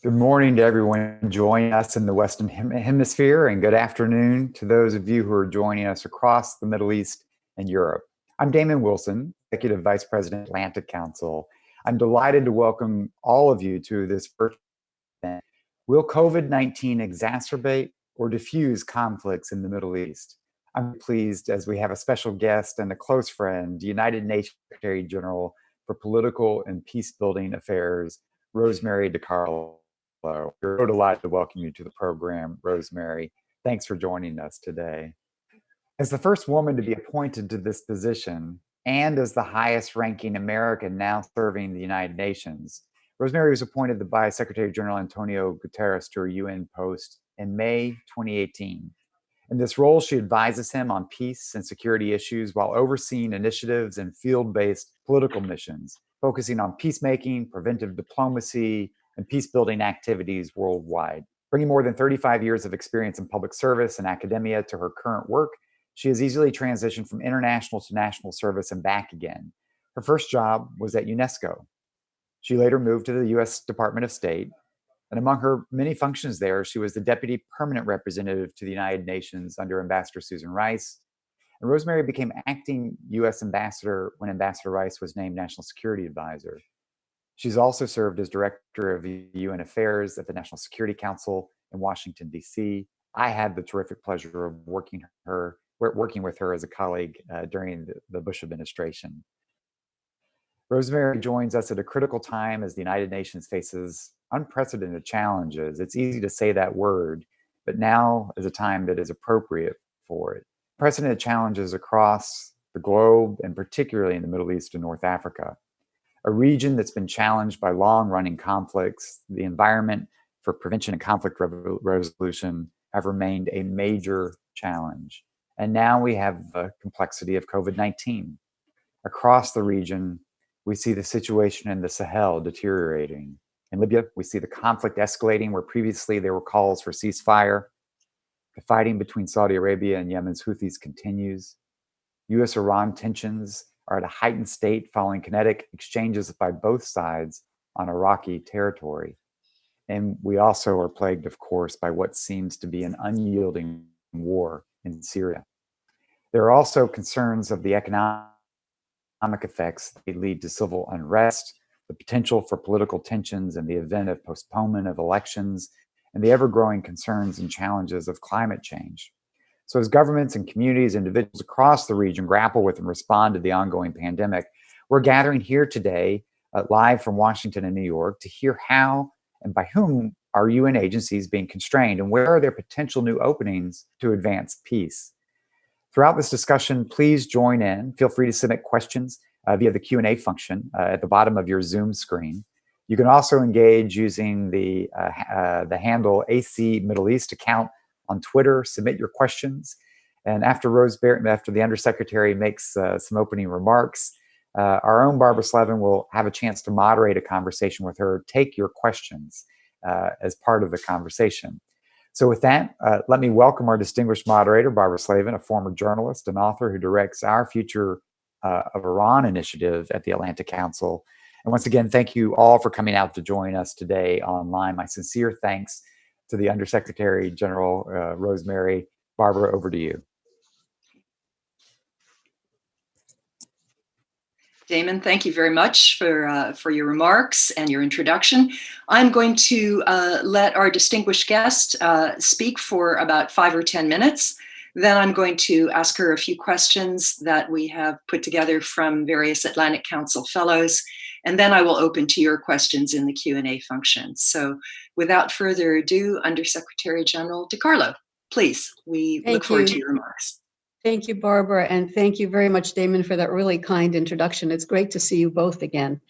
Good morning to everyone joining us in the Western Hemisphere, and good afternoon to those of you who are joining us across the Middle East and Europe. I'm Damon Wilson, Executive Vice President, Atlantic Council. I'm delighted to welcome all of you to this first event. Will COVID-19 exacerbate or diffuse conflicts in the Middle East? I'm pleased as we have a special guest and a close friend, the United Nations Secretary General for Political and Peacebuilding Affairs, Rosemary DiCarlo. We're so delighted to welcome you to the program, Rosemary. Thanks for joining us today. As the first woman to be appointed to this position, and as the highest ranking American now serving the United Nations, Rosemary was appointed by Secretary General Antonio Guterres to her UN post in May 2018. In this role, she advises him on peace and security issues while overseeing initiatives and field-based political missions, focusing on peacemaking, preventive diplomacy, and peace-building activities worldwide. Bringing more than 35 years of experience in public service and academia to her current work, she has easily transitioned from international to national service and back again. Her first job was at UNESCO. She later moved to the US Department of State, and among her many functions there, she was the Deputy Permanent Representative to the United Nations under Ambassador Susan Rice. And Rosemary became acting US Ambassador when Ambassador Rice was named National Security Advisor. She's also served as Director of UN Affairs at the National Security Council in Washington, D.C. I had the terrific pleasure of working with her as a colleague during the Bush administration. Rosemary joins us at a critical time as the United Nations faces unprecedented challenges. It's easy to say that word, but now is a time that is appropriate for it. Unprecedented challenges across the globe, and particularly in the Middle East and North Africa. A region that's been challenged by long-running conflicts, the environment for prevention and conflict resolution have remained a major challenge. And now we have the complexity of COVID-19. Across the region, we see the situation in the Sahel deteriorating. In Libya, we see the conflict escalating where previously there were calls for ceasefire. The fighting between Saudi Arabia and Yemen's Houthis continues. US-Iran tensions are at a heightened state following kinetic exchanges by both sides on Iraqi territory. And we also are plagued, of course, by what seems to be an unyielding war in Syria. There are also concerns of the economic effects that lead to civil unrest, the potential for political tensions in the event of postponement of elections, and the ever-growing concerns and challenges of climate change. So as governments and communities, individuals across the region grapple with and respond to the ongoing pandemic, we're gathering here today, live from Washington and New York, to hear how and by whom are UN agencies being constrained and where are there potential new openings to advance peace. Throughout this discussion, please join in. Feel free to submit questions via the Q&A function at the bottom of your Zoom screen. You can also engage using the handle AC Middle East account on Twitter. Submit your questions. And after the Undersecretary makes some opening remarks, our own Barbara Slevin will have a chance to moderate a conversation with her, take your questions as part of the conversation. So with that, let me welcome our distinguished moderator, Barbara Slavin, a former journalist and author who directs our Future of Iran initiative at the Atlantic Council. And once again, thank you all for coming out to join us today online. My sincere thanks to the Undersecretary General, Rosemary. Barbara, over to you. Damon, thank you very much for your remarks and your introduction. I'm going to let our distinguished guest speak for about 5 or 10 minutes. Then I'm going to ask her a few questions that we have put together from various Atlantic Council fellows, and then I will open to your questions in the Q&A function. So without further ado, Undersecretary General DiCarlo, please, we look forward to your remarks. Thank you, Barbara, and thank you very much, Damon, for that really kind introduction. It's great to see you both again.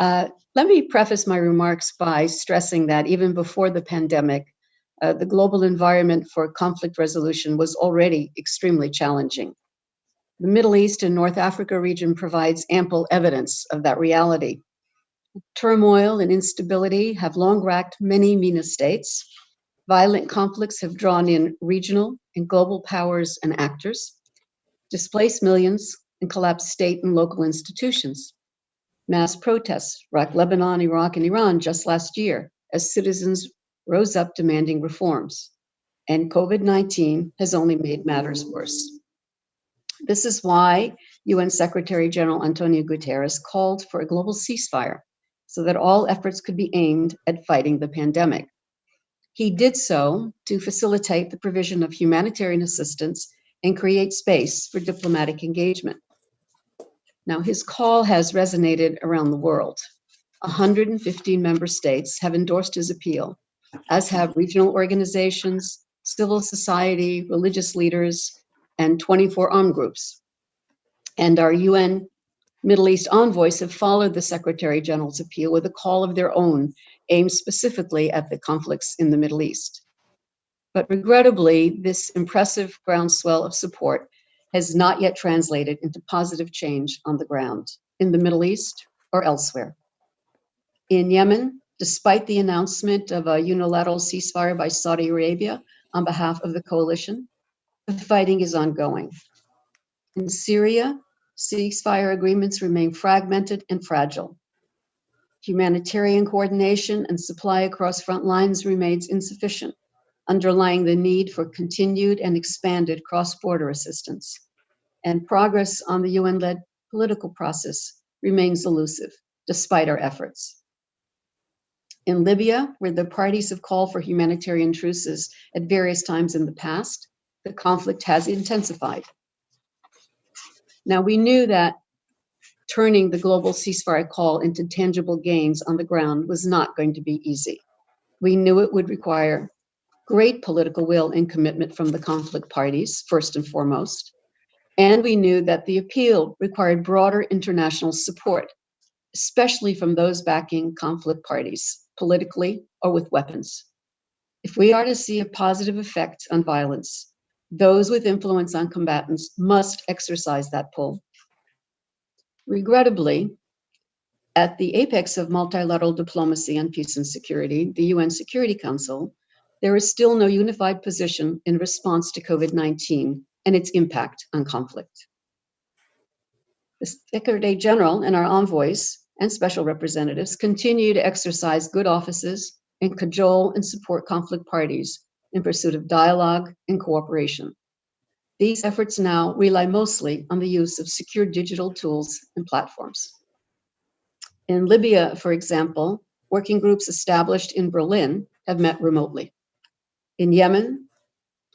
Let me preface my remarks by stressing that even before the pandemic, the global environment for conflict resolution was already extremely challenging. The Middle East and North Africa region provides ample evidence of that reality. Turmoil and instability have long racked many MENA states. Violent conflicts have drawn in regional and global powers and actors, displaced millions, and collapsed state and local institutions. Mass protests rocked Lebanon, Iraq, and Iran just last year, as citizens rose up demanding reforms. And COVID-19 has only made matters worse. This is why UN Secretary General Antonio Guterres called for a global ceasefire so that all efforts could be aimed at fighting the pandemic. He did so to facilitate the provision of humanitarian assistance and create space for diplomatic engagement. Now, his call has resonated around the world. 115 member states have endorsed his appeal, as have regional organizations, civil society, religious leaders, and 24 armed groups. And our UN Middle East envoys have followed the Secretary General's appeal with a call of their own, aimed specifically at the conflicts in the Middle East. But regrettably, this impressive groundswell of support has not yet translated into positive change on the ground in the Middle East or elsewhere. In Yemen, despite the announcement of a unilateral ceasefire by Saudi Arabia on behalf of the coalition, the fighting is ongoing. In Syria, ceasefire agreements remain fragmented and fragile. Humanitarian coordination and supply across front lines remains insufficient, underlying the need for continued and expanded cross-border assistance. And progress on the UN-led political process remains elusive, despite our efforts. In Libya, where the parties have called for humanitarian truces at various times in the past, the conflict has intensified. Now, we knew that turning the global ceasefire call into tangible gains on the ground was not going to be easy. We knew it would require great political will and commitment from the conflict parties, first and foremost. And we knew that the appeal required broader international support, especially from those backing conflict parties, politically or with weapons. If we are to see a positive effect on violence, those with influence on combatants must exercise that pull. Regrettably, at the apex of multilateral diplomacy on peace and security, the UN Security Council, there is still no unified position in response to COVID-19 and its impact on conflict. The Secretary General and our envoys and special representatives continue to exercise good offices and cajole and support conflict parties in pursuit of dialogue and cooperation. These efforts now rely mostly on the use of secure digital tools and platforms. In Libya, for example, working groups established in Berlin have met remotely. In Yemen,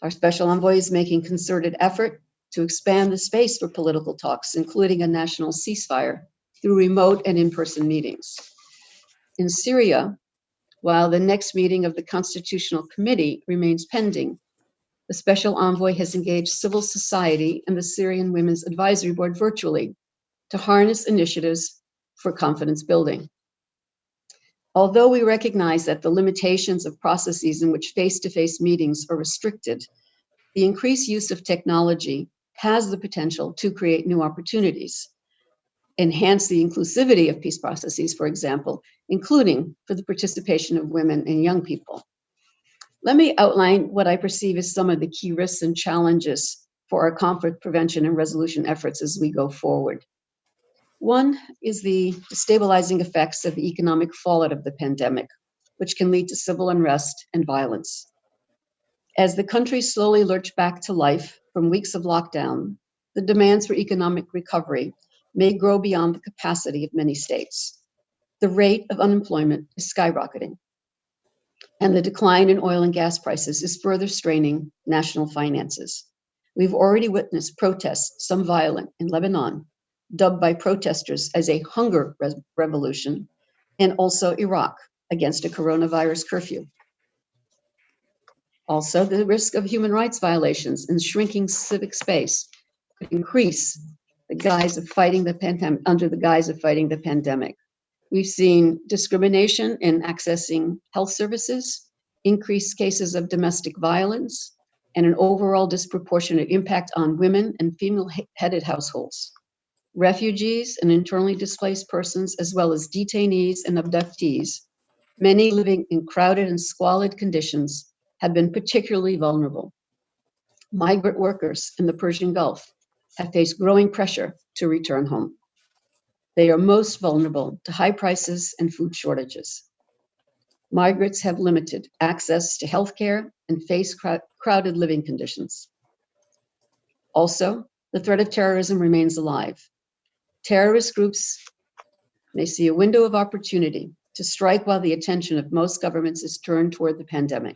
our special envoy is making concerted effort to expand the space for political talks, including a national ceasefire, through remote and in-person meetings. In Syria, while the next meeting of the Constitutional Committee remains pending, the special envoy has engaged civil society and the Syrian Women's Advisory Board virtually to harness initiatives for confidence building. Although we recognize that the limitations of processes in which face-to-face meetings are restricted, the increased use of technology has the potential to create new opportunities, enhance the inclusivity of peace processes, for example, including for the participation of women and young people. Let me outline what I perceive as some of the key risks and challenges for our conflict prevention and resolution efforts as we go forward. One is the destabilizing effects of the economic fallout of the pandemic, which can lead to civil unrest and violence. As the country slowly lurch back to life from weeks of lockdown, the demands for economic recovery may grow beyond the capacity of many states. The rate of unemployment is skyrocketing, and the decline in oil and gas prices is further straining national finances. We've already witnessed protests, some violent, in Lebanon, dubbed by protesters as a hunger revolution, and also Iraq against a coronavirus curfew. Also, the risk of human rights violations and shrinking civic space could increase the guise of fighting the pandemic, under the guise of fighting the pandemic. We've seen discrimination in accessing health services, increased cases of domestic violence, and an overall disproportionate impact on women and female-headed households. Refugees and internally displaced persons, as well as detainees and abductees, many living in crowded and squalid conditions, have been particularly vulnerable. Migrant workers in the Persian Gulf have faced growing pressure to return home. They are most vulnerable to high prices and food shortages. Migrants have limited access to healthcare and face crowded living conditions. Also, the threat of terrorism remains alive. Terrorist groups may see a window of opportunity to strike while the attention of most governments is turned toward the pandemic.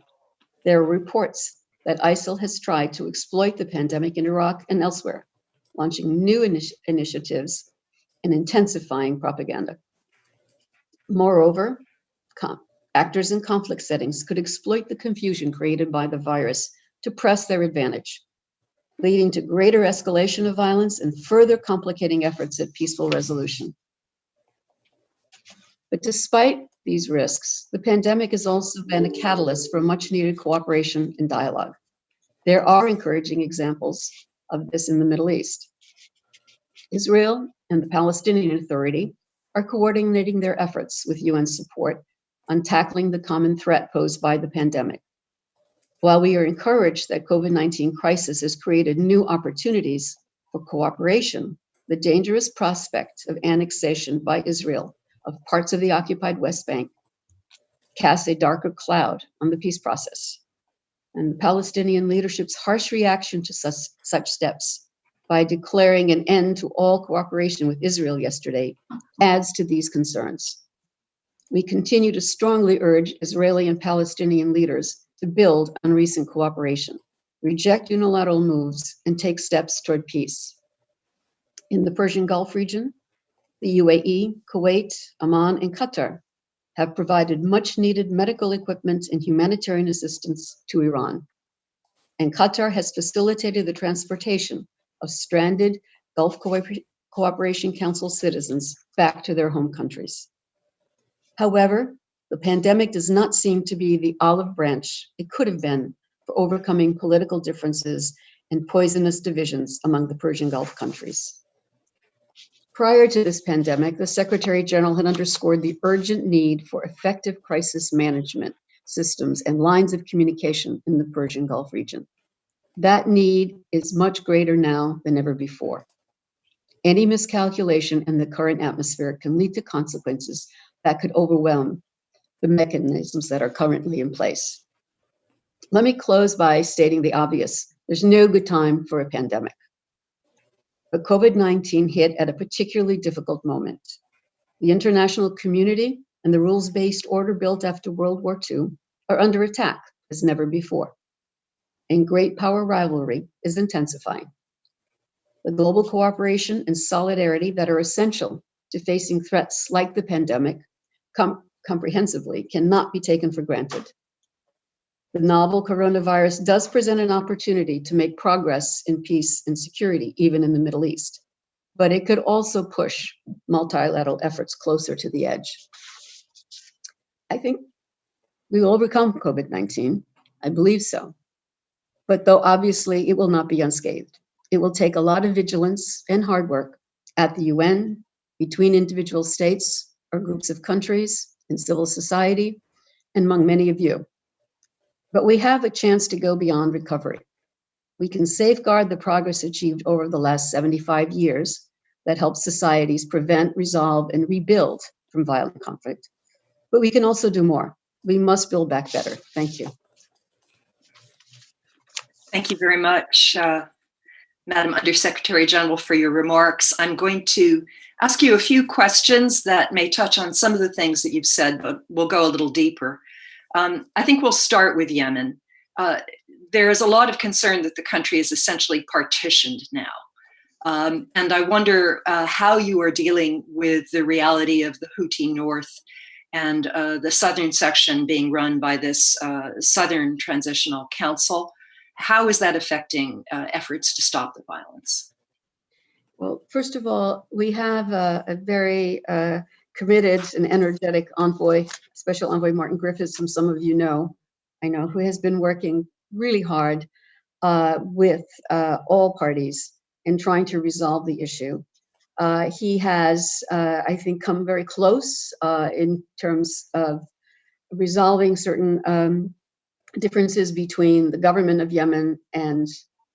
There are reports that ISIL has tried to exploit the pandemic in Iraq and elsewhere, launching new initiatives and intensifying propaganda. Moreover, actors in conflict settings could exploit the confusion created by the virus to press their advantage, leading to greater escalation of violence and further complicating efforts at peaceful resolution. But despite these risks, the pandemic has also been a catalyst for much needed cooperation and dialogue. There are encouraging examples of this in the Middle East. Israel and the Palestinian Authority are coordinating their efforts with UN support on tackling the common threat posed by the pandemic. While we are encouraged that COVID-19 crisis has created new opportunities for cooperation, the dangerous prospect of annexation by Israel of parts of the occupied West Bank casts a darker cloud on the peace process. And the Palestinian leadership's harsh reaction to such steps by declaring an end to all cooperation with Israel yesterday adds to these concerns. We continue to strongly urge Israeli and Palestinian leaders to build on recent cooperation, reject unilateral moves, and take steps toward peace. In the Persian Gulf region, the UAE, Kuwait, Oman, and Qatar have provided much needed medical equipment and humanitarian assistance to Iran. And Qatar has facilitated the transportation of stranded Gulf Cooperation Council citizens back to their home countries. However, the pandemic does not seem to be the olive branch it could have been for overcoming political differences and poisonous divisions among the Persian Gulf countries. Prior to this pandemic, the Secretary General had underscored the urgent need for effective crisis management systems and lines of communication in the Persian Gulf region. That need is much greater now than ever before. Any miscalculation in the current atmosphere can lead to consequences that could overwhelm the mechanisms that are currently in place. Let me close by stating the obvious. There's no good time for a pandemic. But COVID-19 hit at a particularly difficult moment. The international community and the rules-based order built after World War II are under attack as never before. And great power rivalry is intensifying. The global cooperation and solidarity that are essential to facing threats like the pandemic comprehensively cannot be taken for granted. The novel coronavirus does present an opportunity to make progress in peace and security, even in the Middle East, but it could also push multilateral efforts closer to the edge. I think we will overcome COVID-19. I believe so. But though obviously it will not be unscathed. It will take a lot of vigilance and hard work at the UN, between individual states or groups of countries, in civil society, and among many of you. But we have a chance to go beyond recovery. We can safeguard the progress achieved over the last 75 years that helps societies prevent, resolve, and rebuild from violent conflict. But we can also do more. We must build back better. Thank you. Thank you very much, Madam Undersecretary General, for your remarks. I'm going to ask you a few questions that may touch on some of the things that you've said, but we'll go a little deeper. I think we'll start with Yemen. There is a lot of concern that the country is essentially partitioned now. And I wonder how you are dealing with the reality of the Houthi North and the southern section being run by this Southern Transitional Council. How is that affecting efforts to stop the violence? Well, first of all, we have a very committed and energetic envoy, Special Envoy Martin Griffiths, whom some of you know, who has been working really hard with all parties in trying to resolve the issue. He has, I think, come very close in terms of resolving certain differences between the government of Yemen and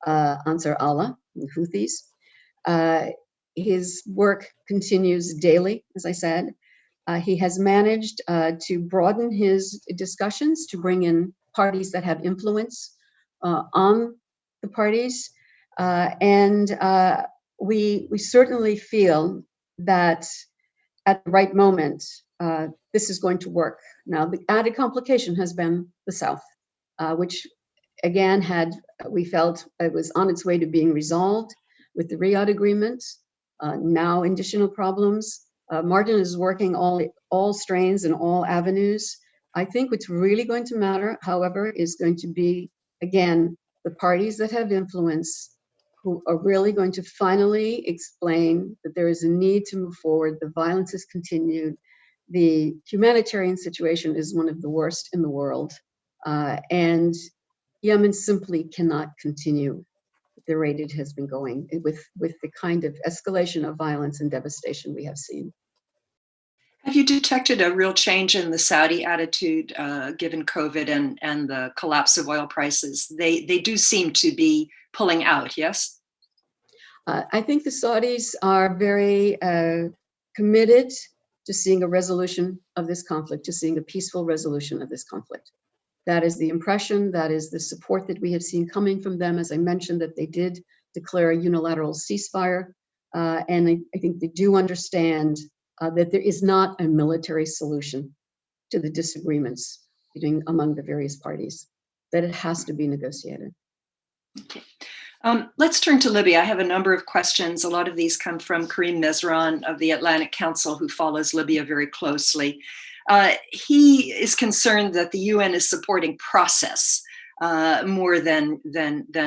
Ansar Allah, the Houthis. His work continues daily, as I said. He has managed to broaden his discussions to bring in parties that have influence on the parties. And we certainly feel that at the right moment, this is going to work. Now, the added complication has been the South, which again we felt it was on its way to being resolved with the Riyadh agreement. Now additional problems. Martin is working all strains and all avenues. I think what's really going to matter, however, is going to be, again, the parties that have influence who are really going to finally explain that there is a need to move forward. The violence has continued. The humanitarian situation is one of the worst in the world. And Yemen simply cannot continue at the rate it has been going with the kind of escalation of violence and devastation we have seen. Have you detected a real change in the Saudi attitude given COVID and the collapse of oil prices? They do seem to be pulling out, yes? I think the Saudis are very committed to seeing a resolution of this conflict, to seeing a peaceful resolution of this conflict. That is the impression, that is the support that we have seen coming from them. As I mentioned, that they did declare a unilateral ceasefire. And I think they do understand that there is not a military solution to the disagreements among the various parties, that it has to be negotiated. Okay. Let's turn to Libya. I have a number of questions. A lot of these come from Karim Mesran of the Atlantic Council, who follows Libya very closely. He is concerned that the UN is supporting process more than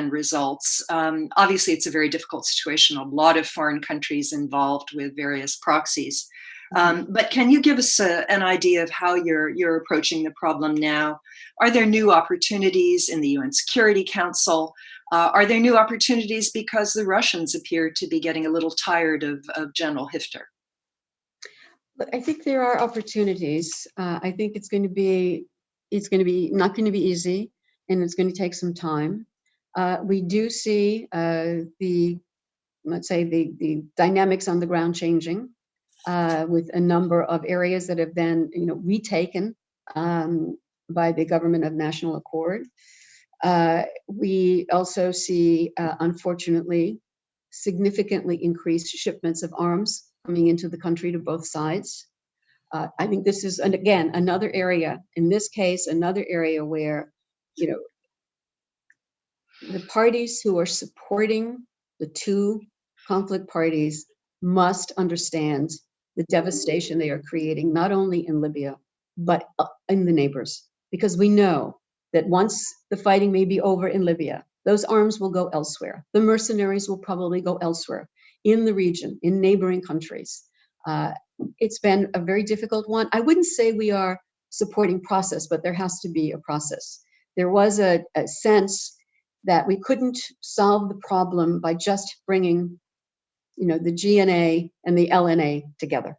results. Obviously, it's a very difficult situation. A lot of foreign countries involved with various proxies. But can you give us an idea of how you're approaching the problem now? Are there new opportunities in the UN Security Council? Are there new opportunities because the Russians appear to be getting a little tired of General Hifter? But I think there are opportunities. I think it's going to be not going to be easy, and it's going to take some time. We do see the dynamics on the ground changing with a number of areas that have been retaken by the government of national accord. We also see, unfortunately, significantly increased shipments of arms coming into the country to both sides. I think this is, and again, another area, in this case, another area where, the parties who are supporting the two conflict parties must understand the devastation they are creating, not only in Libya, but in the neighbors. Because we know that once the fighting may be over in Libya, those arms will go elsewhere. The mercenaries will probably go elsewhere in the region, in neighboring countries. It's been a very difficult one. I wouldn't say we are supporting process, but there has to be a process. There was a sense that we couldn't solve the problem by just bringing, the GNA and the LNA together.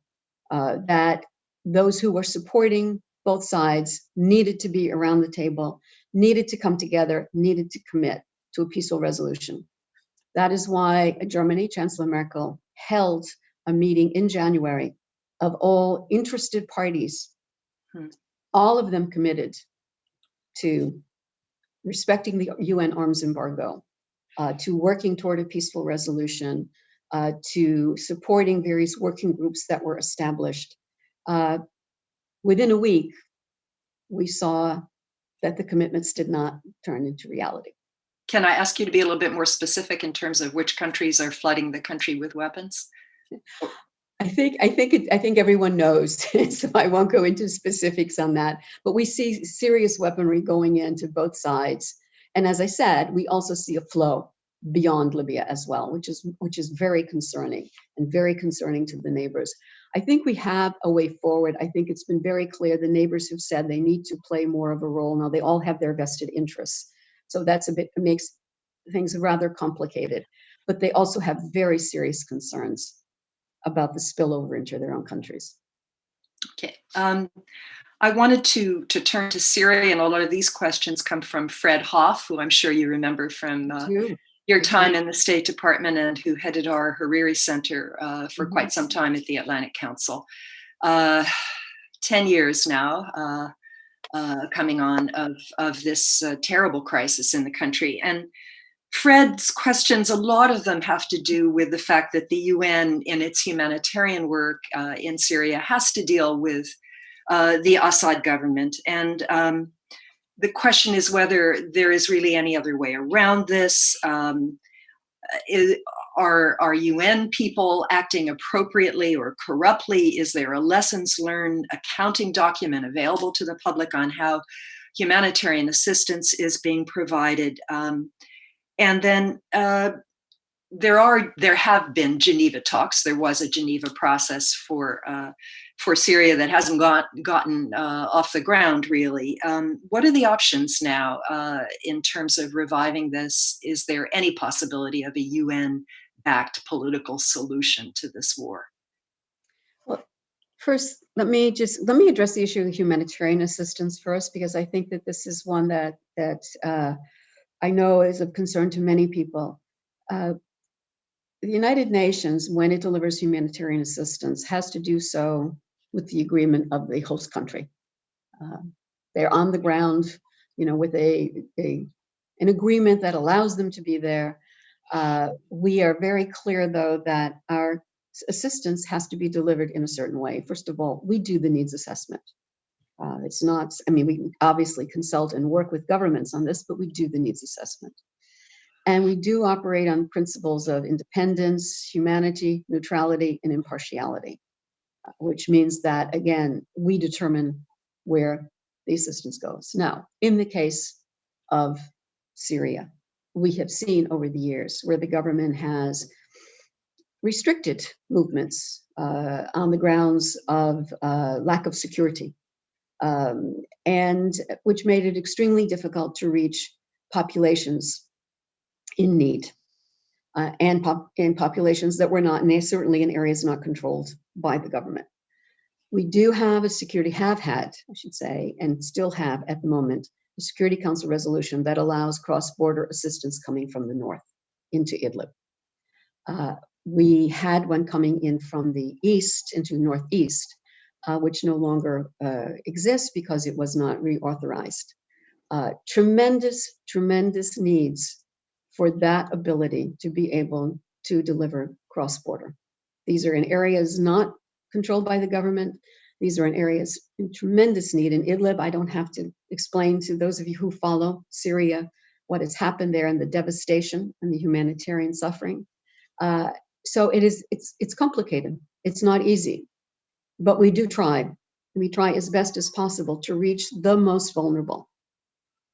That those who were supporting both sides needed to be around the table, needed to come together, needed to commit to a peaceful resolution. That is why Germany, Chancellor Merkel, held a meeting in January of all interested parties, all of them committed to respecting the UN arms embargo, to working toward a peaceful resolution, to supporting various working groups that were established. Within a week, we saw that the commitments did not turn into reality. Can I ask you to be a little bit more specific in terms of which countries are flooding the country with weapons? I think everyone knows, so I won't go into specifics on that. But we see serious weaponry going into both sides, and as I said, we also see a flow beyond Libya as well, which is very concerning and very concerning to the neighbors. I think we have a way forward. I think it's been very clear. The neighbors have said they need to play more of a role now. They all have their vested interests, so it makes things rather complicated. But they also have very serious concerns about the spillover into their own countries. Okay. I wanted to turn to Syria, and a lot of these questions come from Fred Hoff, who I'm sure you remember from your time in the State Department and who headed our Hariri Center for quite some time at the Atlantic Council. 10 years now coming on of this terrible crisis in the country. And Fred's questions, a lot of them have to do with the fact that the UN in its humanitarian work in Syria has to deal with the Assad government. And the question is whether there is really any other way around this. Are UN people acting appropriately or corruptly? Is there a lessons learned accounting document available to the public on how humanitarian assistance is being provided? And then there have been Geneva talks. There was a Geneva process for Syria that hasn't gotten off the ground, really. What are the options now in terms of reviving this? Is there any possibility of a UN-backed political solution to this war? Well, first, let me address the issue of humanitarian assistance first, because I think that this is one that I know is of concern to many people. The United Nations, when it delivers humanitarian assistance, has to do so with the agreement of the host country. They're on the ground, with an agreement that allows them to be there. We are very clear, though, that our assistance has to be delivered in a certain way. First of all, we do the needs assessment. It's not, we obviously consult and work with governments on this, but we do the needs assessment. And we do operate on principles of independence, humanity, neutrality, and impartiality, which means that, again, we determine where the assistance goes. Now, in the case of Syria, we have seen over the years where the government has restricted movements on the grounds of lack of security, and which made it extremely difficult to reach populations in need, and populations that were not, and certainly in areas not controlled by the government. We do have have had, I should say, and still have at the moment, a Security Council resolution that allows cross-border assistance coming from the north into Idlib. We had one coming in from the east into northeast, which no longer exists because it was not reauthorized. Tremendous needs for that ability to be able to deliver cross-border. These are in areas not controlled by the government. These are in areas in tremendous need. In Idlib, I don't have to explain to those of you who follow Syria what has happened there and the devastation and the humanitarian suffering. So it's complicated. It's not easy, but we do try. We try as best as possible to reach the most vulnerable.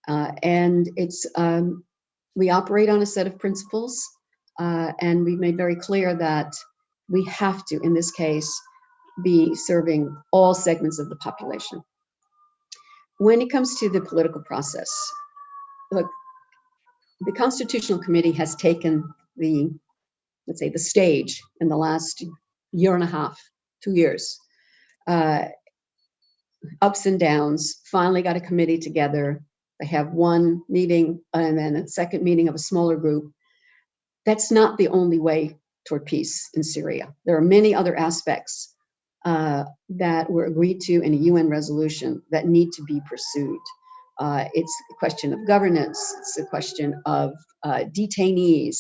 And we operate on a set of principles, and we've made very clear that we have to, in this case, be serving all segments of the population. When it comes to the political process, look, the Constitutional Committee has taken the stage in the last year and a half, 2 years. Ups and downs, finally got a committee together. They have one meeting and then a second meeting of a smaller group. That's not the only way toward peace in Syria. There are many other aspects that were agreed to in a UN resolution that need to be pursued. It's a question of governance. It's a question of detainees,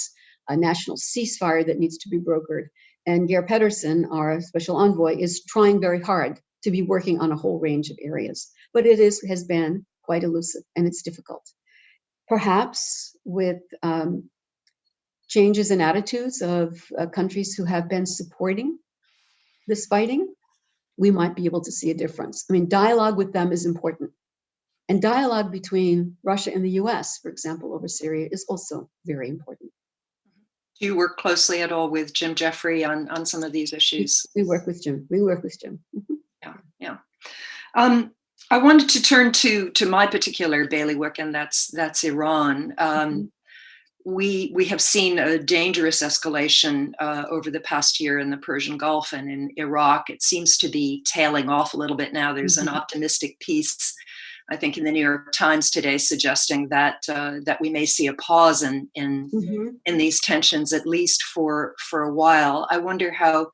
a national ceasefire that needs to be brokered. And Geir Pedersen, our special envoy, is trying very hard to be working on a whole range of areas. But it has been quite elusive and it's difficult. Perhaps with changes in attitudes of countries who have been supporting this fighting, we might be able to see a difference. Dialogue with them is important. And dialogue between Russia and the US, for example, over Syria is also very important. Do you work closely at all with Jim Jeffrey on some of these issues? We work with Jim. Mm-hmm. Yeah. I wanted to turn to my particular bailiwick, and that's Iran. We have seen a dangerous escalation over the past year in the Persian Gulf and in Iraq. It seems to be tailing off a little bit now. There's an optimistic piece, I think, in the New York Times today, suggesting that we may see a pause in these tensions, at least for a while. I wonder how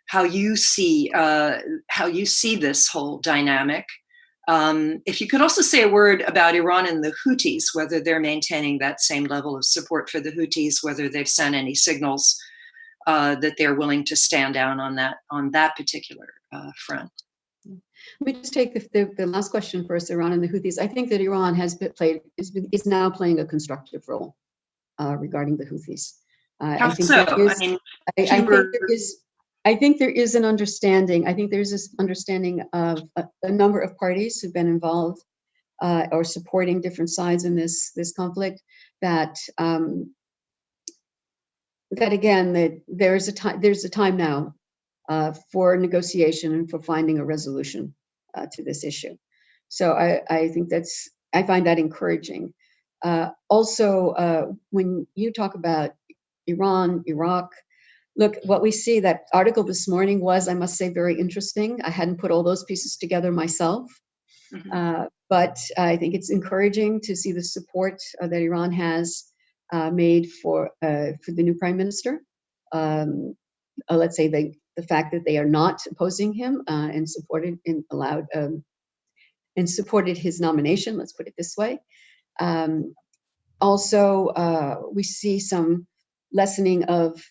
how you see this whole dynamic. If you could also say a word about Iran and the Houthis, whether they're maintaining that same level of support for the Houthis, whether they've sent any signals that they're willing to stand down on that particular front. Let me just take the last question first, Iran and the Houthis. I think that Iran is now playing a constructive role regarding the Houthis. How so? I think there is an understanding. I think there's this understanding of a number of parties who've been involved or supporting different sides in this conflict. That again, that there's a time now for negotiation and for finding a resolution to this issue. So I think I find that encouraging. Also, when you talk about Iran, Iraq, look, what we see, that article this morning was, I must say, very interesting. I hadn't put all those pieces together myself, but I think it's encouraging to see the support that Iran has made for the new prime minister. Let's say the fact that they are not opposing him and supported and supported his nomination. Let's put it this way. Also, we see some lessening of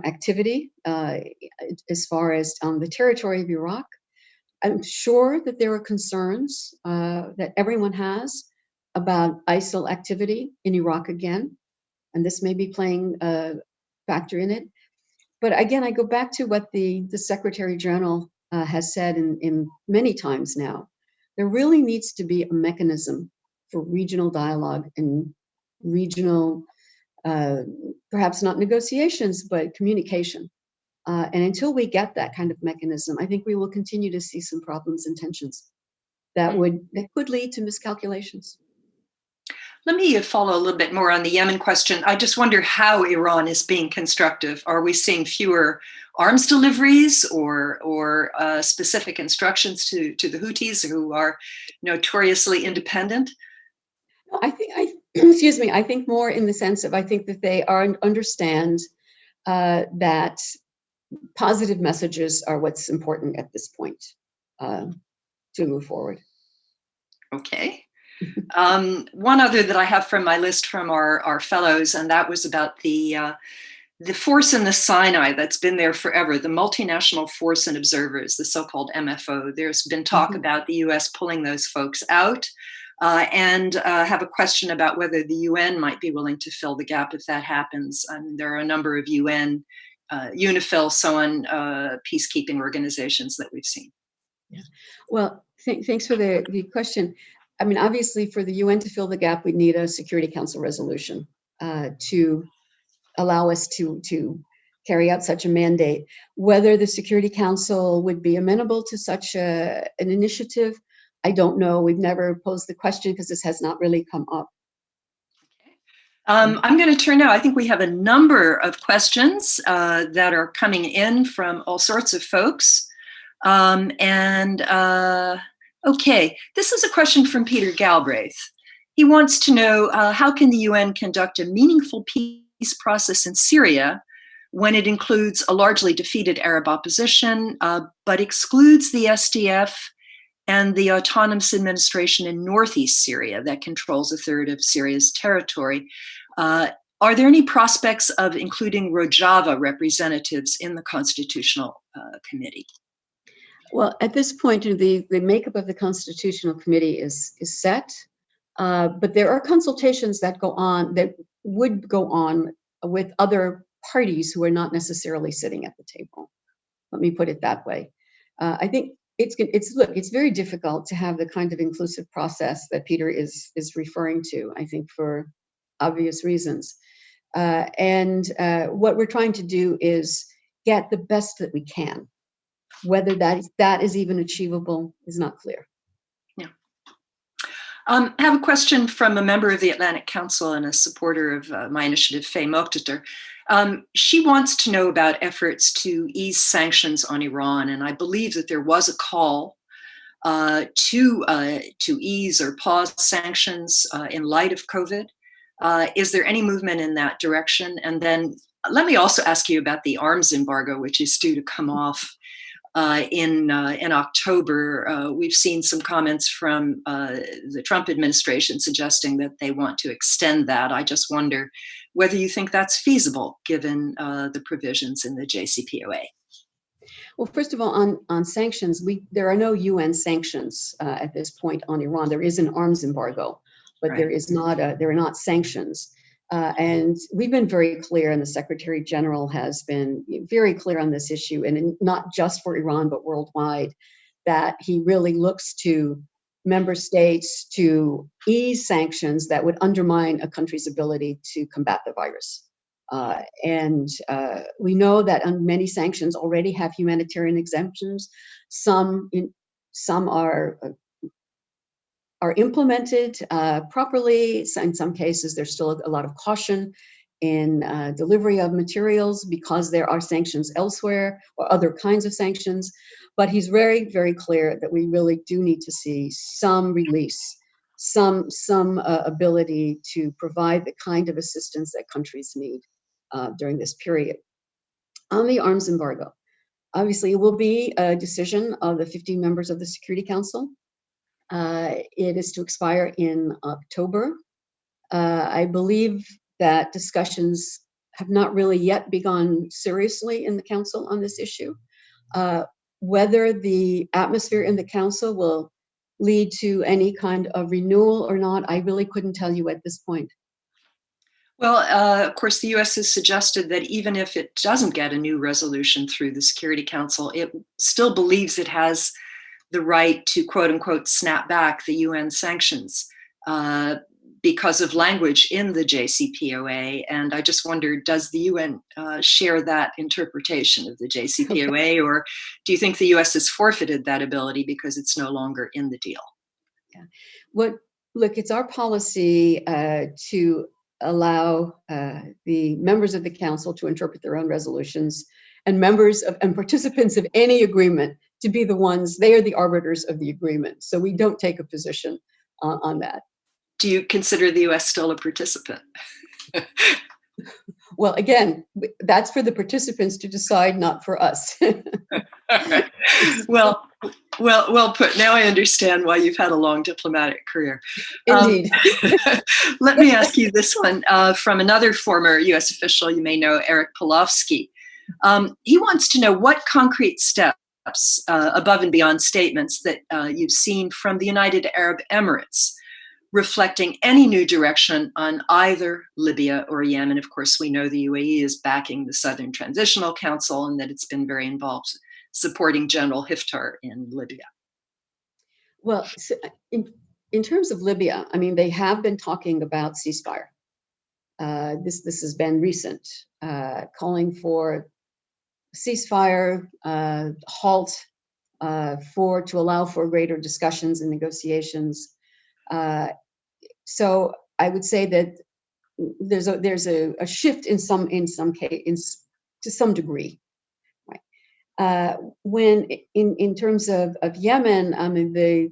activity as far as on the territory of Iraq. I'm sure that there are concerns that everyone has about ISIL activity in Iraq again, and this may be playing a factor in it. But again, I go back to what the Secretary General has said in many times now. There really needs to be a mechanism for regional dialogue and regional, perhaps not negotiations, but communication. And until we get that kind of mechanism, I think we will continue to see some problems and tensions that could lead to miscalculations. Let me follow a little bit more on the Yemen question. I just wonder how Iran is being constructive. Are we seeing fewer arms deliveries or specific instructions to the Houthis, who are notoriously independent? Excuse me, I think more in the sense of, I think that they understand that positive messages are what's important at this point to move forward. Okay. One other that I have from my list from our fellows, and that was about the force in the Sinai that's been there forever, the Multinational Force and Observers, the so-called MFO. There's been talk about the U.S. pulling those folks out, and have a question about whether the UN might be willing to fill the gap if that happens. There are a number of UN, UNIFIL, so on, peacekeeping organizations that we've seen. Yeah. Well, thanks for the question. I mean, obviously, for the UN to fill the gap, we'd need a Security Council resolution to allow us to carry out such a mandate. Whether the Security Council would be amenable to such an initiative, I don't know. We've never posed the question because this has not really come up. I'm going to turn now. I think we have a number of questions that are coming in from all sorts of folks. Okay, this is a question from Peter Galbraith. He wants to know how can the UN conduct a meaningful peace process in Syria when it includes a largely defeated Arab opposition, but excludes the SDF and the autonomous administration in northeast Syria that controls a third of Syria's territory. Are there any prospects of including Rojava representatives in the Constitutional Committee? Well, at this point, the makeup of the Constitutional Committee is set, but there are consultations that would go on with other parties who are not necessarily sitting at the table. Let me put it that way. I think it's very difficult to have the kind of inclusive process that Peter is referring to, I think, for obvious reasons. And what we're trying to do is get the best that we can. Whether that is even achievable is not clear. Yeah. I have a question from a member of the Atlantic Council and a supporter of my initiative, Faye Mokhtar. She wants to know about efforts to ease sanctions on Iran, and I believe that there was a call to ease or pause sanctions in light of COVID. Is there any movement in that direction? And then let me also ask you about the arms embargo, which is due to come off in October. We've seen some comments from the Trump administration suggesting that they want to extend that. I just wonder whether you think that's feasible given the provisions in the JCPOA. Well, first of all, on sanctions, there are no UN sanctions at this point on Iran. There is an arms embargo, but Right. there are not sanctions. And we've been very clear, and the Secretary General has been very clear on this issue, and not just for Iran, but worldwide, that he really looks to member states to ease sanctions that would undermine a country's ability to combat the virus. And we know that many sanctions already have humanitarian exemptions. Some are implemented properly. So in some cases, there's still a lot of caution in delivery of materials because there are sanctions elsewhere or other kinds of sanctions. But he's very, very clear that we really do need to see some release, some ability to provide the kind of assistance that countries need during this period. On the arms embargo, obviously, it will be a decision of the 15 members of the Security Council. It is to expire in October. I believe that discussions have not really yet begun seriously in the Council on this issue. Whether the atmosphere in the Council will lead to any kind of renewal or not, I really couldn't tell you at this point. Well, of course, the U.S. has suggested that even if it doesn't get a new resolution through the Security Council, it still believes it has the right to, quote unquote, snap back the UN sanctions because of language in the JCPOA. And I just wonder, does the UN share that interpretation of the JCPOA, or do you think the US has forfeited that ability because it's no longer in the deal? Yeah. Look, it's our policy to allow the members of the Council to interpret their own resolutions, and members and participants of any agreement to be the ones, they are the arbiters of the agreement. So we don't take a position on that. Do you consider the US still a participant? Well, again, that's for the participants to decide, not for us. Right. Well put. Now I understand why you've had a long diplomatic career. Indeed. Let me ask you this one from another former US official you may know, Eric Pawlowski. He wants to know what concrete steps, above and beyond statements, that you've seen from the United Arab Emirates reflecting any new direction on either Libya or Yemen. Of course, we know the UAE is backing the Southern Transitional Council and that it's been very involved supporting General Haftar in Libya. Well, so in terms of Libya, I mean, they have been talking about ceasefire. This has been recent, calling for ceasefire, halt, to allow for greater discussions and negotiations. So I would say that there's a shift to some degree. Right? When in terms of Yemen, I mean, the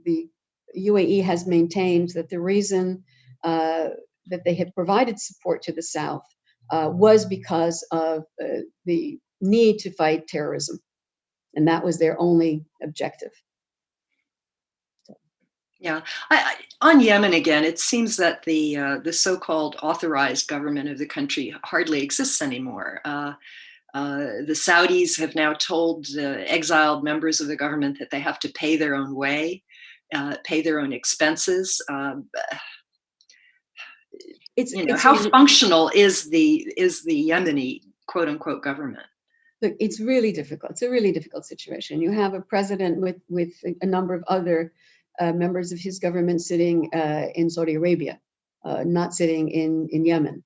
UAE has maintained that the reason that they had provided support to the South was because of the need to fight terrorism, and that was their only objective. Yeah, on Yemen again, it seems that the so-called authorized government of the country hardly exists anymore. The Saudis have now told exiled members of the government that they have to pay their own way, pay their own expenses. How functional is the Yemeni quote unquote government? Look, it's really difficult. It's a really difficult situation. You have a president with a number of other members of his government sitting in Saudi Arabia, not sitting in Yemen.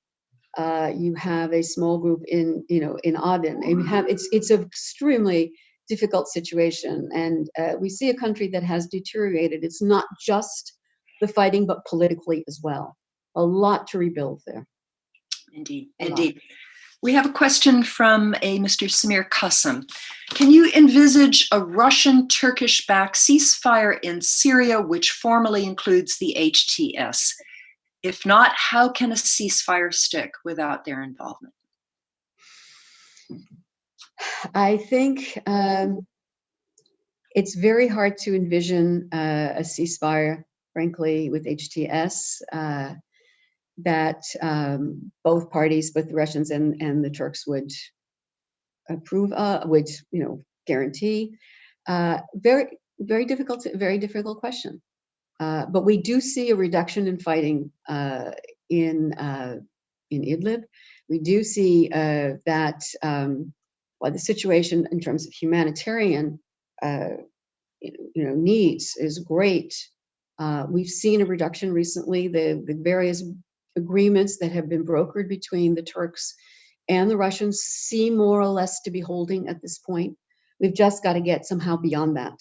You have a small group in Aden. And it's an extremely difficult situation, and we see a country that has deteriorated. It's not just the fighting, but politically as well. A lot to rebuild there. Indeed. We have a question from a Mr. Samir Qasim. Can you envisage a Russian-Turkish-backed ceasefire in Syria, which formally includes the HTS? If not, how can a ceasefire stick without their involvement? I think it's very hard to envision a ceasefire, frankly, with HTS that both parties, both the Russians and the Turks, would approve, would guarantee. Very, very difficult question. But we do see a reduction in fighting in Idlib. We do see that while the situation in terms of humanitarian needs is great, we've seen a reduction recently. The various agreements that have been brokered between the Turks and the Russians seem more or less to be holding at this point. We've just got to get somehow beyond that.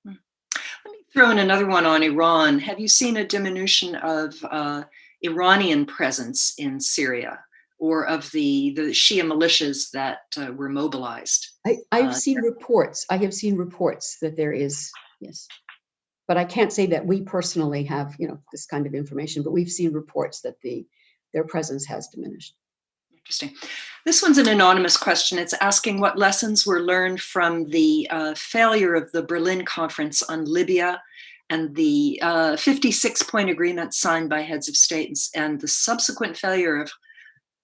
Let me throw in another one on Iran. Have you seen a diminution of Iranian presence in Syria, or of the Shia militias that were mobilized? I've seen reports. I have seen reports that there is, yes. But I can't say that we personally have, this kind of information, but we've seen reports that their presence has diminished. Interesting. This one's an anonymous question. It's asking what lessons were learned from the failure of the Berlin Conference on Libya and the 56-point agreement signed by heads of state and the subsequent failure of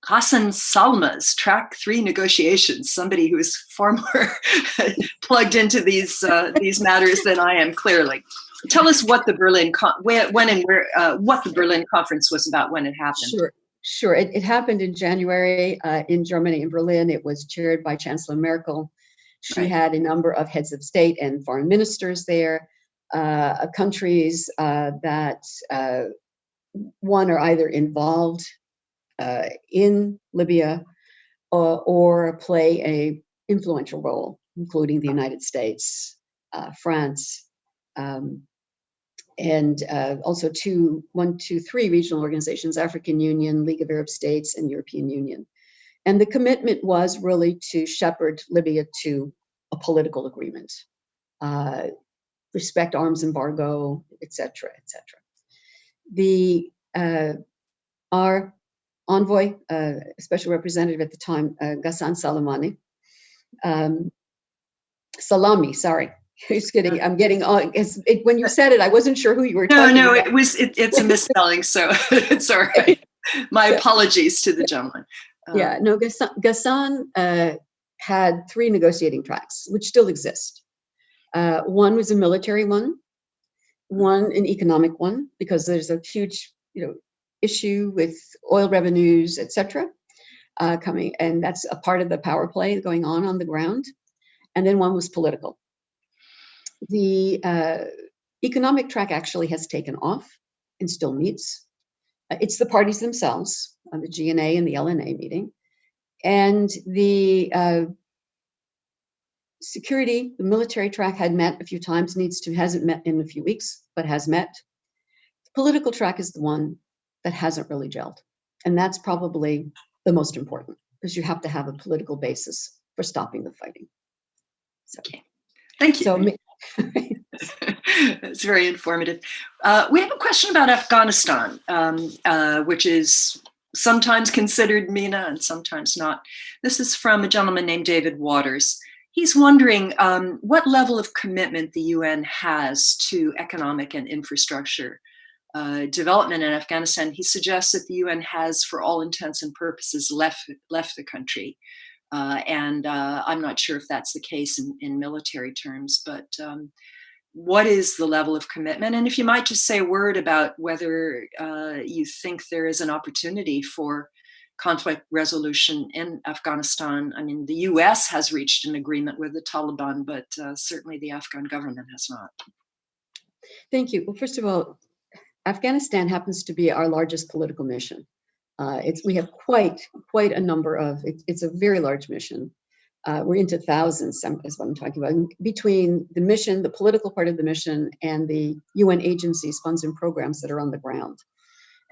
Hassan Salma's track 3 negotiations, somebody who is far more plugged into these matters than I am, clearly. Tell us what the Berlin what the Berlin Conference was about when it happened. Sure. It happened in January in Germany, in Berlin. It was chaired by Chancellor Merkel. She had a number of heads of state and foreign ministers there, countries that one are either involved in Libya or play a influential role, including the United States, France, and also three regional organizations: African Union, League of Arab States, and European Union. And the commitment was really to shepherd Libya to a political agreement, respect arms embargo, et cetera, et cetera. Our envoy, special representative at the time, Ghassan Salami, sorry. Who's kidding? I'm getting on. When you said it, I wasn't sure who you were talking about. No, it's a misspelling, so it's all right. My apologies to the gentleman. Ghassan had 3 negotiating tracks, which still exist. One was a military one an economic one, because there's a huge, issue with oil revenues, etc., coming, and that's a part of the power play going on the ground. And then one was political. The economic track actually has taken off and still meets. It's the parties themselves, the GNA and the LNA meeting. And the security, the military track had met a few times, hasn't met in a few weeks, but has met. The political track is the one that hasn't really gelled. And that's probably the most important, because you have to have a political basis for stopping the fighting. So, okay. Thank you. It's very informative. We have a question about Afghanistan, which is sometimes considered MENA and sometimes not. This is from a gentleman named David Waters. He's wondering what level of commitment the UN has to economic and infrastructure development in Afghanistan. He suggests that the UN has, for all intents and purposes, left the country. And I'm not sure if that's the case in military terms, but what is the level of commitment? And if you might just say a word about whether you think there is an opportunity for conflict resolution in Afghanistan. I mean, the US has reached an agreement with the Taliban, but certainly the Afghan government has not. Thank you. Well, first of all, Afghanistan happens to be our largest political mission. We have quite a number of, it's a very large mission. We're into thousands, is what I'm talking about, between the mission, the political part of the mission, and the UN agencies, funds and programs that are on the ground.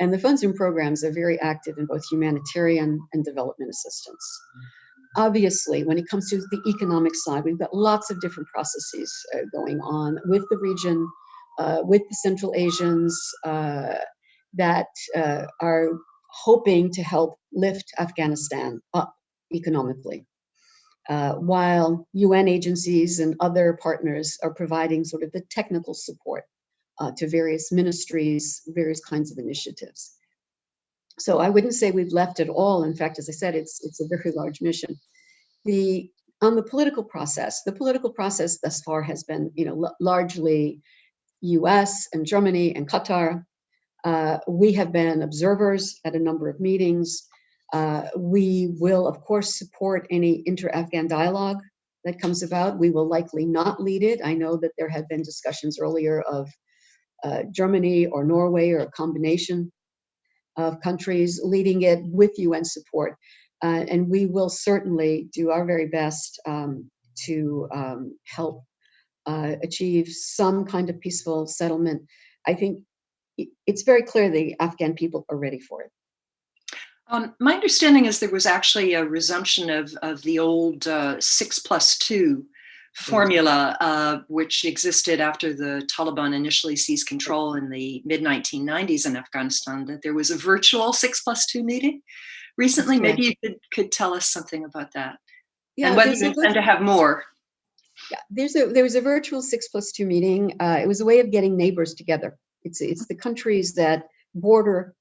And the funds and programs are very active in both humanitarian and development assistance. Obviously, when it comes to the economic side, we've got lots of different processes going on with the region, with the Central Asians that are hoping to help lift Afghanistan up economically. while UN agencies and other partners are providing sort of the technical support to various ministries, various kinds of initiatives. So I wouldn't say we've left it all. In fact, as I said, it's a very large mission. On the political process thus far has been, largely US and Germany and Qatar. We have been observers at a number of meetings. We will, of course, support any inter-Afghan dialogue that comes about. We will likely not lead it. I know that there have been discussions earlier of Germany or Norway or a combination of countries leading it with UN support. And we will certainly do our very best to help achieve some kind of peaceful settlement. I think it's very clear the Afghan people are ready for it. My understanding is there was actually a resumption of the old 6+2 formula, which existed after the Taliban initially seized control in the mid-1990s in Afghanistan, that there was a virtual 6+2 meeting recently. Maybe you could tell us something about that. Yeah, and whether you intend to have more. Yeah, there was a virtual 6+2 meeting. It was a way of getting neighbors together. It's the countries that border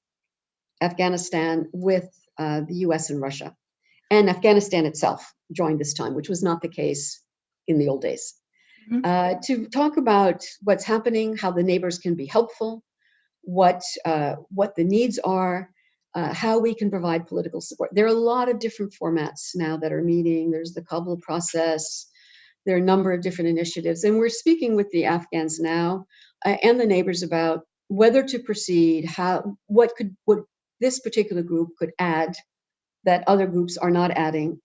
Afghanistan with the US and Russia. And Afghanistan itself joined this time, which was not the case in the old days. Mm-hmm. To talk about what's happening, how the neighbors can be helpful, what the needs are, how we can provide political support. There are a lot of different formats now that are meeting. There's the Kabul process. There are a number of different initiatives. And we're speaking with the Afghans now and the neighbors about whether to proceed, what this particular group could add that other groups are not adding,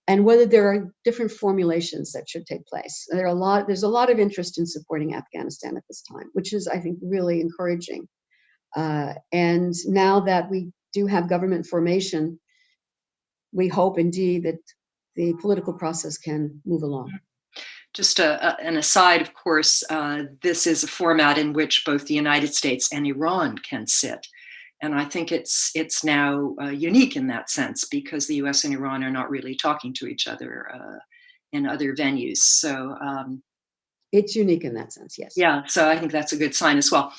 and whether there are different formulations that should take place. There's a lot of interest in supporting Afghanistan at this time, which is, I think, really encouraging. And now that we do have government formation, we hope indeed that the political process can move along. Just an aside, of course, this is a format in which both the United States and Iran can sit. And I think it's now unique in that sense, because the US and Iran are not really talking to each other in other venues. So it's unique in that sense, yes. Yeah, so I think that's a good sign as well.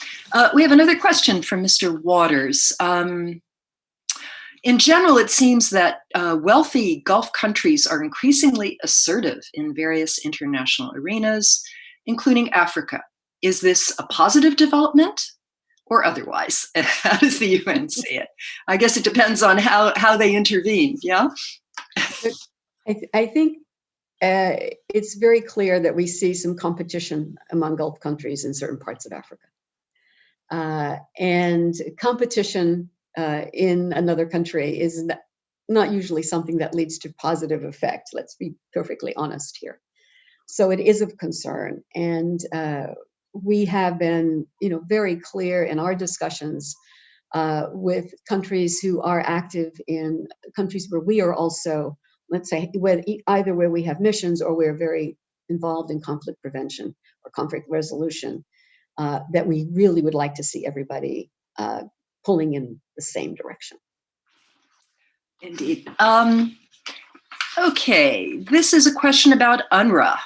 We have another question from Mr. Waters. In general, it seems that wealthy Gulf countries are increasingly assertive in various international arenas, including Africa. Is this a positive development or otherwise? How does the UN see it? I guess it depends on how they intervene, yeah? I think it's very clear that we see some competition among Gulf countries in certain parts of Africa. And competition in another country is not usually something that leads to positive effect. Let's be perfectly honest here. So it is of concern. And we have been, very clear in our discussions with countries who are active in countries where we are also, let's say, either where we have missions or we're very involved in conflict prevention or conflict resolution, that we really would like to see everybody pulling in the same direction. Indeed. Okay, this is a question about UNRWA.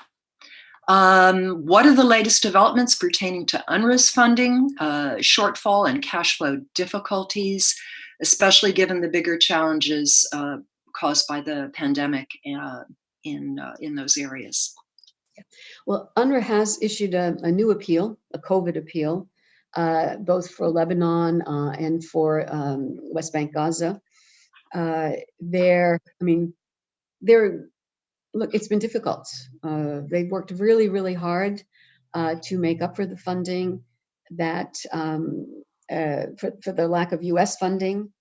What are the latest developments pertaining to UNRWA's funding, shortfall and cash flow difficulties, especially given the bigger challenges caused by the pandemic in those areas? Well, UNRWA has issued a new appeal, a COVID appeal, both for Lebanon and for West Bank, Gaza. Look, it's been difficult. They've worked really, really hard to make up for the funding that for the lack of US funding,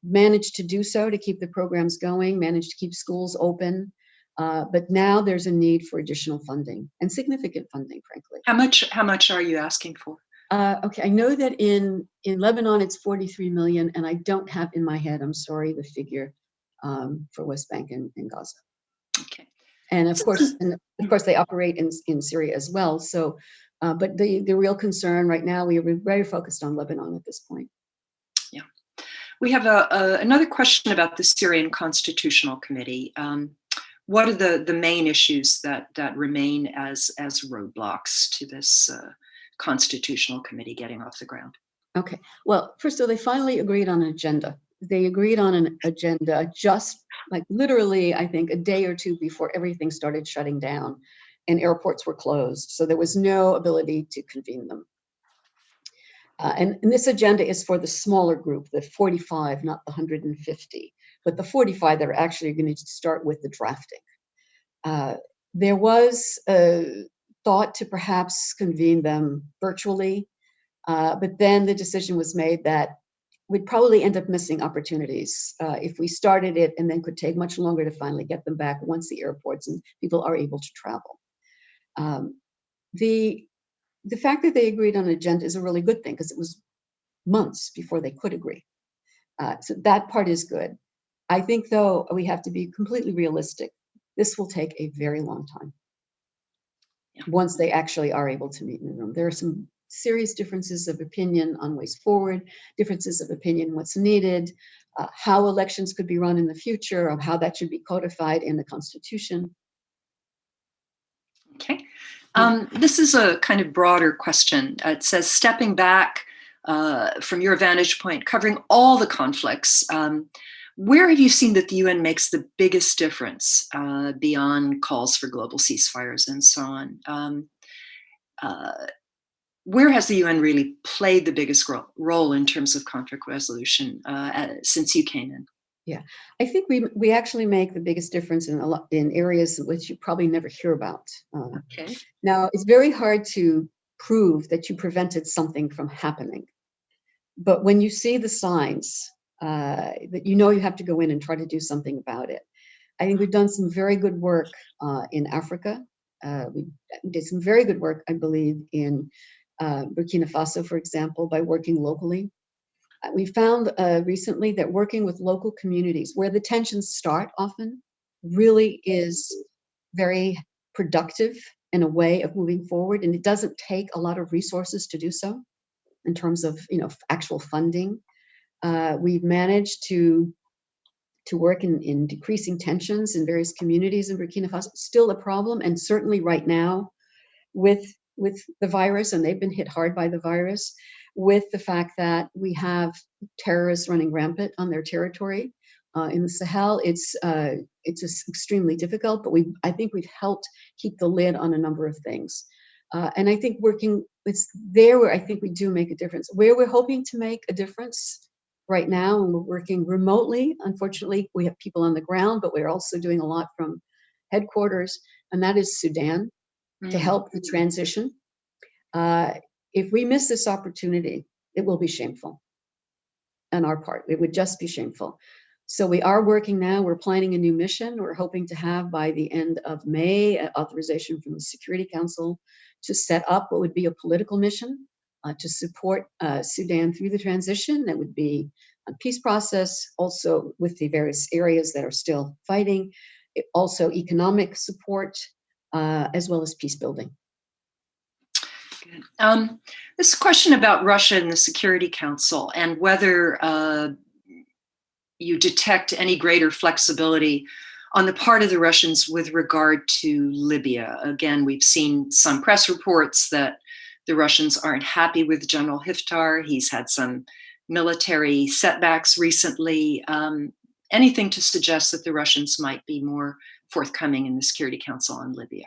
managed to do so to keep the programs going, managed to keep schools open. But now there's a need for additional funding and significant funding, frankly. How much are you asking for? Okay, I know that in Lebanon it's 43 million, and I don't have in my head, I'm sorry, the figure for West Bank and Gaza. Okay. And of course they operate in Syria as well. So, but the real concern right now, we are very focused on Lebanon at this point. Yeah. We have another question about the Syrian Constitutional Committee. what are the main issues that remain as roadblocks to this constitutional committee getting off the ground? Okay. Well, first of all, they finally agreed on an agenda. They agreed on an agenda just like literally, I think, a day or two before everything started shutting down and airports were closed. So there was no ability to convene them. And this agenda is for the smaller group, the 45, not the 150, but the 45 that are actually going to start with the drafting. There was a thought to perhaps convene them virtually, but then the decision was made that we'd probably end up missing opportunities if we started it and then could take much longer to finally get them back once the airports and people are able to travel. The fact that they agreed on an agenda is a really good thing because it was months before they could agree. So that part is good. I think, though, we have to be completely realistic. This will take a very long time once they actually are able to meet in the room. There are some serious differences of opinion on ways forward, differences of opinion what's needed, how elections could be run in the future, of how that should be codified in the Constitution. Okay. This is a kind of broader question. It says, stepping back from your vantage point, covering all the conflicts, where have you seen that the UN makes the biggest difference beyond calls for global ceasefires and so on? Where has the UN really played the biggest role in terms of conflict resolution since you came in? Yeah, I think we actually make the biggest difference in areas which you probably never hear about. Okay. Now, it's very hard to prove that you prevented something from happening, but when you see the signs, that you know you have to go in and try to do something about it. I think we've done some very good work in Africa. We did some very good work, I believe, in Burkina Faso, for example, by working locally. We found recently that working with local communities where the tensions start often really is very productive in a way of moving forward. And it doesn't take a lot of resources to do so in terms of, actual funding. We've managed to work in decreasing tensions in various communities in Burkina Faso. Still a problem, and certainly right now with the virus, and they've been hit hard by the virus, with the fact that we have terrorists running rampant on their territory in the Sahel. It's just extremely difficult, but I think we've helped keep the lid on a number of things. And I think it's there where I think we do make a difference. Where we're hoping to make a difference right now, and we're working remotely. Unfortunately, we have people on the ground, but we're also doing a lot from headquarters, and that is Sudan, to help the transition. If we miss this opportunity, it will be shameful on our part. It would just be shameful. So we are working now. We're planning a new mission. We're hoping to have by the end of May authorization from the Security Council to set up what would be a political mission to support Sudan through the transition. That would be a peace process, also with the various areas that are still fighting, also economic support, as well as peace building. Good. This question about Russia and the Security Council and whether you detect any greater flexibility on the part of the Russians with regard to Libya. Again, we've seen some press reports that the Russians aren't happy with General Hiftar. He's had some military setbacks recently. Anything to suggest that the Russians might be more forthcoming in the Security Council on Libya?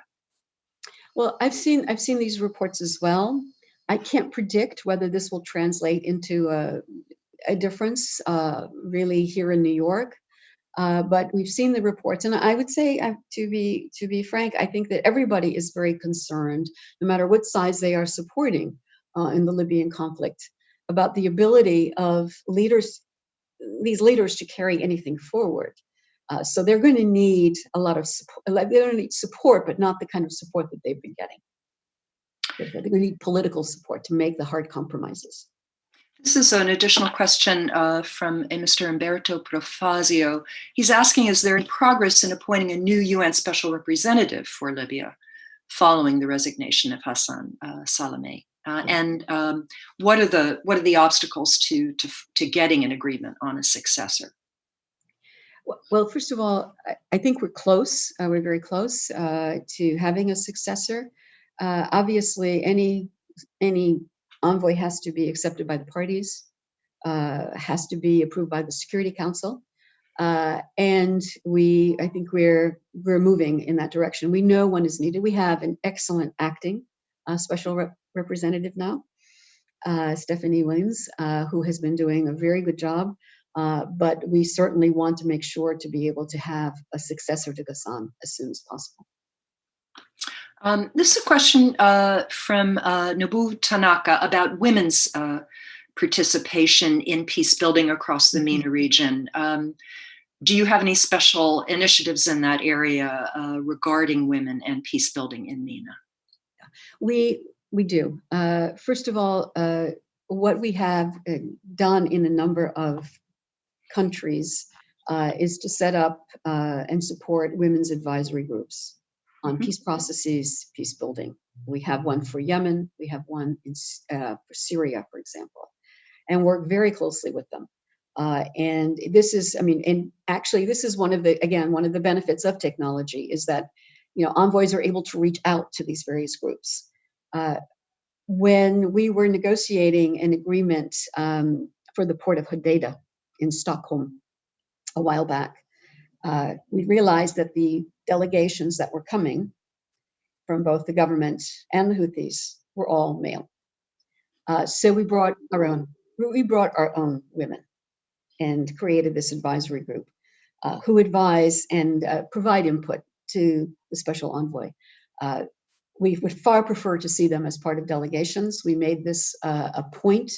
Well, I've seen these reports as well. I can't predict whether this will translate into a difference really here in New York. But we've seen the reports, and I would say, to be frank, I think that everybody is very concerned, no matter what size they are supporting in the Libyan conflict, about the ability of these leaders to carry anything forward. So they're going to need a lot of support. They're going to need support, but not the kind of support that they've been getting. They're going to need political support to make the hard compromises. This is an additional question from a Mr. Umberto Profazio. He's asking, is there any progress in appointing a new UN special representative for Libya following the resignation of Hassan Salameh? And what are the obstacles to getting an agreement on a successor? Well, first of all, I think we're close. We're very close to having a successor. Obviously, any envoy has to be accepted by the parties, has to be approved by the Security Council, and I think we're moving in that direction. We know one is needed. We have an excellent acting special representative now, Stephanie Williams, who has been doing a very good job. But we certainly want to make sure to be able to have a successor to Ghassan as soon as possible. This is a question from Nobu Tanaka about women's participation in peace building across the MENA region. Do you have any special initiatives in that area regarding women and peace building in MENA? We do. First of all, what we have done in a number of countries is to set up and support women's advisory groups on peace processes, peace building. We have one for Yemen. We have one for Syria, for example, and work very closely with them. And this is, and actually, this is one of the benefits of technology is that, envoys are able to reach out to these various groups. When we were negotiating an agreement for the port of Hodeidah in Stockholm a while back, we realized that the delegations that were coming from both the government and the Houthis were all male. So we brought our own women and created this advisory group who advise and provide input to the special envoy. We would far prefer to see them as part of delegations. We made this a point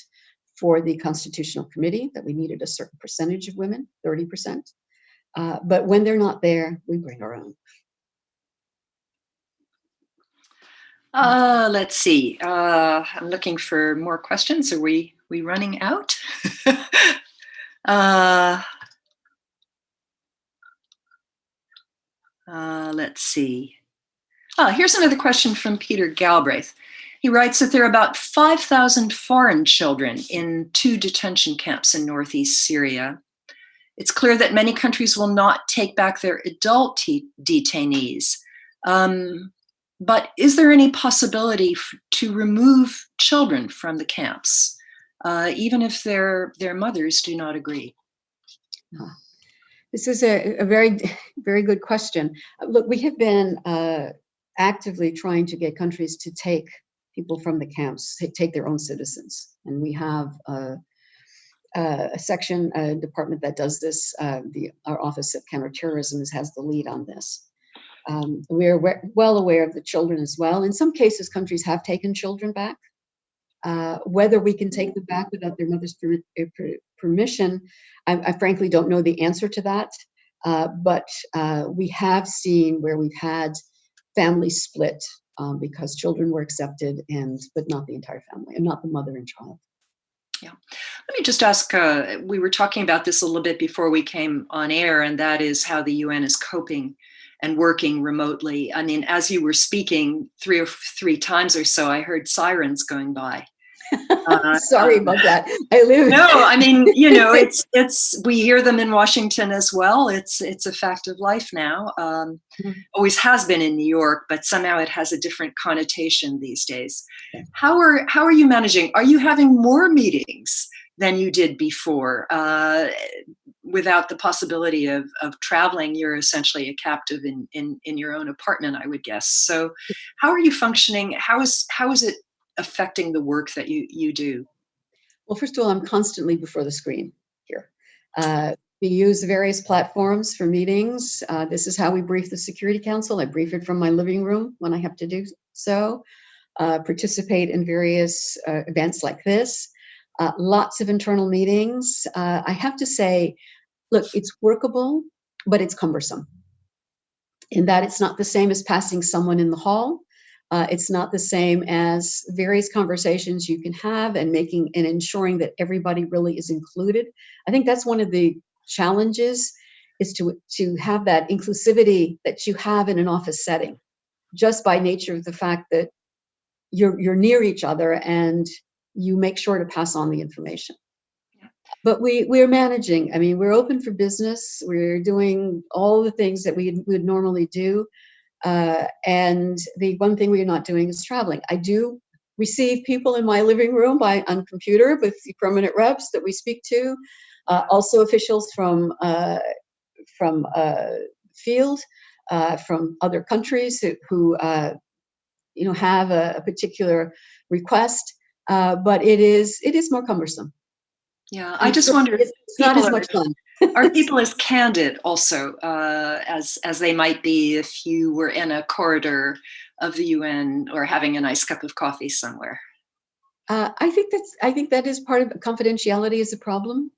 for the Constitutional Committee that we needed a certain percentage of women, 30%. But when they're not there, we bring our own. Let's see. I'm looking for more questions. Are we running out? Let's see. Here's another question from Peter Galbraith. He writes that there are about 5,000 foreign children in 2 detention camps in northeast Syria. It's clear that many countries will not take back their adult detainees. But is there any possibility to remove children from the camps, even if their mothers do not agree? This is a very, very good question. Look, we have been actively trying to get countries to take people from the camps, take their own citizens. And we have a section, a department that does this. Our Office of Counterterrorism has the lead on this. We're well aware of the children as well. In some cases, countries have taken children back. Whether we can take them back without their mother's permission, I frankly don't know the answer to that. But we have seen where we've had families split because children were accepted, but not the entire family, and not the mother and child. Yeah. Let me just ask, we were talking about this a little bit before we came on air, and that is how the UN is coping and working remotely. I mean, as you were speaking, 3 times or so, I heard sirens going by. Sorry about that. No, I mean, it's we hear them in Washington as well. It's a fact of life now. Always has been in New York, but somehow it has a different connotation these days. How are you managing? Are you having more meetings than you did before? Without the possibility of traveling, you're essentially a captive in your own apartment, I would guess. So how are you functioning? How is it affecting the work that you do? Well, first of all, I'm constantly before the screen here. We use various platforms for meetings. This is how we brief the Security Council. I brief it from my living room when I have to do so. Participate in various events like this. Lots of internal meetings. I have to say, look, it's workable, but it's cumbersome. In that it's not the same as passing someone in the hall. It's not the same as various conversations you can have and ensuring that everybody really is included. I think that's one of the challenges, is to have that inclusivity that you have in an office setting, just by nature of the fact that you're near each other and you make sure to pass on the information. but we're managing. I mean, we're open for business. We're doing all the things that we would normally do. And the one thing we're not doing is traveling. I do receive people in my living room on computer with the permanent reps that we speak to, also officials from field, from other countries who have a particular request, but it is more cumbersome. Yeah, I just wonder if it's not as much fun. Are people as candid also as they might be if you were in a corridor of the UN or having a nice cup of coffee somewhere? I think that is part of confidentiality is a problem.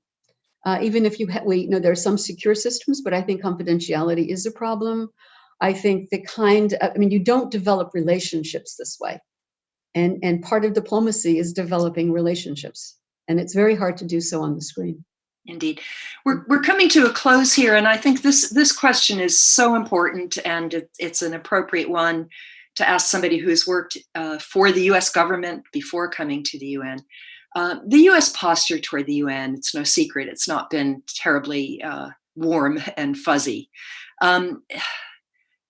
Even if there are some secure systems, but I think confidentiality is a problem. I think you don't develop relationships this way. And part of diplomacy is developing relationships. And it's very hard to do so on the screen. Indeed. We're coming to a close here, and I think this question is so important, and it's an appropriate one to ask somebody who's worked for the US government before coming to the UN. The US posture toward the UN, it's no secret, it's not been terribly warm and fuzzy.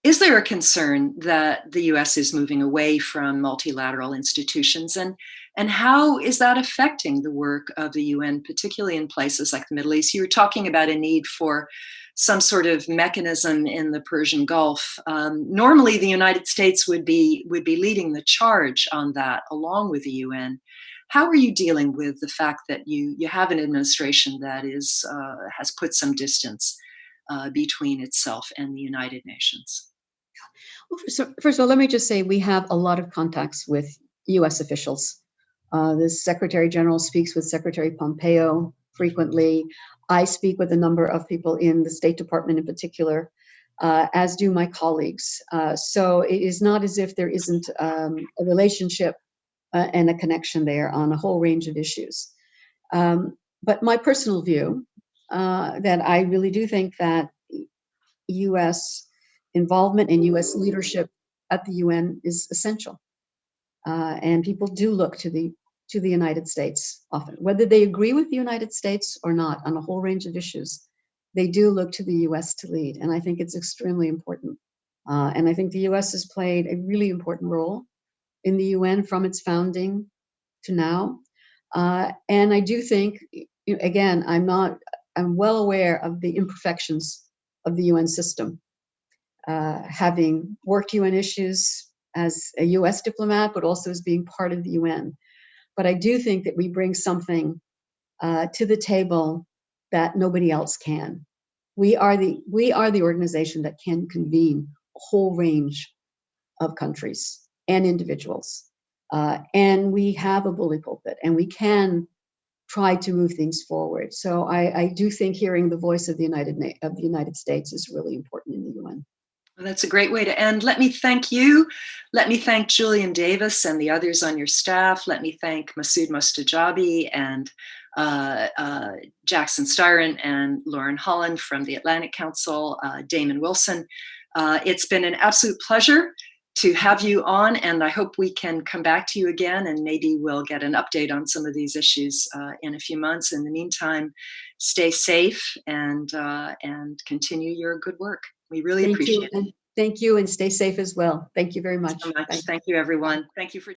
Is there a concern that the US is moving away from multilateral institutions, and how is that affecting the work of the UN, particularly in places like the Middle East? You were talking about a need for some sort of mechanism in the Persian Gulf. Normally, the United States would be leading the charge on that, along with the UN. How are you dealing with the fact that you have an administration that has put some distance between itself and the United Nations? Well, first of all, let me just say we have a lot of contacts with U.S. officials. The Secretary General speaks with Secretary Pompeo frequently. I speak with a number of people in the State Department in particular, as do my colleagues. So it is not as if there isn't a relationship and a connection there on a whole range of issues. But my personal view, that I really do think that U.S. involvement and U.S. leadership at the UN is essential. And people do look to the United States often, whether they agree with the United States or not on a whole range of issues. They do look to the U.S. to lead, and I think it's extremely important. And I think the U.S. has played a really important role in the UN from its founding to now. And I do think, again, I'm well aware of the imperfections of the UN system. Having worked UN issues as a US diplomat, but also as being part of the UN. But I do think that we bring something to the table that nobody else can. We are the organization that can convene a whole range of countries and individuals. And we have a bully pulpit, and we can try to move things forward. So I do think hearing the voice of the United States is really important in the UN. Well, that's a great way to end. Let me thank you. Let me thank Julian Davis and the others on your staff. Let me thank Masood Mostajabi and Jackson Styron and Lauren Holland from the Atlantic Council, Damon Wilson. It's been an absolute pleasure to have you on, and I hope we can come back to you again, and maybe we'll get an update on some of these issues in a few months. In the meantime, stay safe and continue your good work. We really appreciate it. Thank you, and stay safe as well. Thank you very much. Thank you so much. Thank you, everyone. Thank you for